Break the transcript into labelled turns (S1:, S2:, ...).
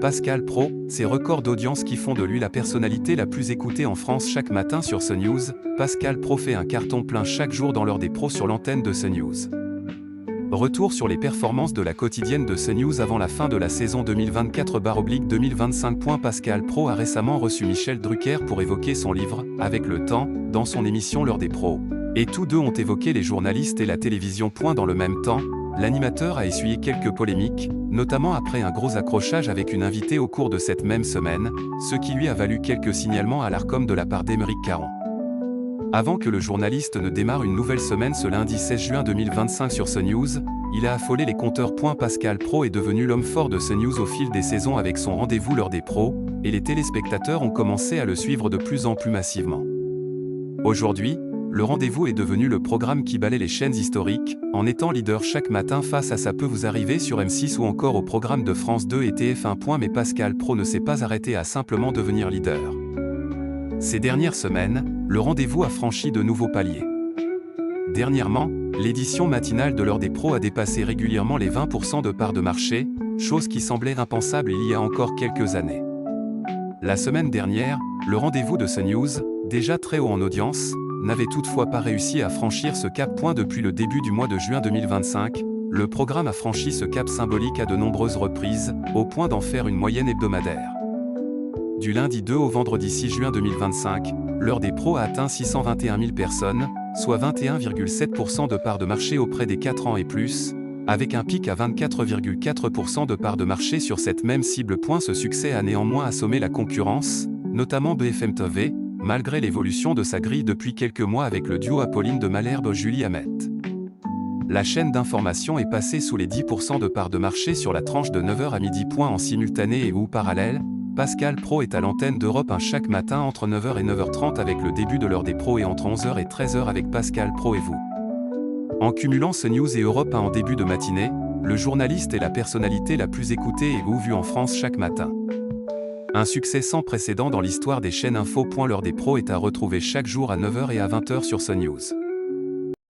S1: Pascal Praud, ses records d'audience qui font de lui la personnalité la plus écoutée en France chaque matin sur CNews. Pascal Praud fait un carton plein chaque jour dans l'heure des pros sur l'antenne de CNews. Retour sur les performances de la quotidienne de CNews avant la fin de la saison 2024/2025. Pascal Praud a récemment reçu Michel Drucker pour évoquer son livre « Avec le temps » dans son émission L'heure des pros. Et tous deux ont évoqué les journalistes et la télévision. Dans le même temps, l'animateur a essuyé quelques polémiques, notamment après un gros accrochage avec une invitée au cours de cette même semaine, ce qui lui a valu quelques signalements à l'Arcom de la part d'Aymeric Caron. Avant que le journaliste ne démarre une nouvelle semaine ce lundi 16 juin 2025 sur CNews, il a affolé les compteurs. Pascal Praud est devenu l'homme fort de CNews au fil des saisons avec son rendez-vous L'heure des pros, et les téléspectateurs ont commencé à le suivre de plus en plus massivement. Aujourd'hui, le rendez-vous est devenu le programme qui balaie les chaînes historiques, en étant leader chaque matin face à Ça peut vous arriver sur M6 ou encore au programme de France 2 et TF1. Mais Pascal Praud ne s'est pas arrêté à simplement devenir leader. Ces dernières semaines, le rendez-vous a franchi de nouveaux paliers. Dernièrement, l'édition matinale de L'heure des pros a dépassé régulièrement les 20% de part de marché, chose qui semblait impensable il y a encore quelques années. La semaine dernière, le rendez-vous de CNews, déjà très haut en audience, n'avait toutefois pas réussi à franchir ce cap. Depuis le début du mois de juin 2025, le programme a franchi ce cap symbolique à de nombreuses reprises, au point d'en faire une moyenne hebdomadaire. Du lundi 2 au vendredi 6 juin 2025, L'heure des pros a atteint 621 000 personnes, soit 21,7% de part de marché auprès des 4 ans et plus, avec un pic à 24,4% de part de marché sur cette même cible. Ce succès a néanmoins assommé la concurrence, notamment BFM TV, malgré l'évolution de sa grille depuis quelques mois avec le duo Apolline de Malherbe-Julie Hamet. La chaîne d'information est passée sous les 10% de part de marché sur la tranche de 9h à midi. En simultané et ou parallèle, Pascal Praud est à l'antenne d'Europe 1 chaque matin entre 9h et 9h30 avec le début de L'heure des pros et entre 11h et 13h avec Pascal Praud et vous. En cumulant CNews et Europe 1 en début de matinée, le journaliste est la personnalité la plus écoutée et ou vue en France chaque matin. Un succès sans précédent dans l'histoire des chaînes info. L'heure des pros est à retrouver chaque jour à 9h et à 20h sur CNews.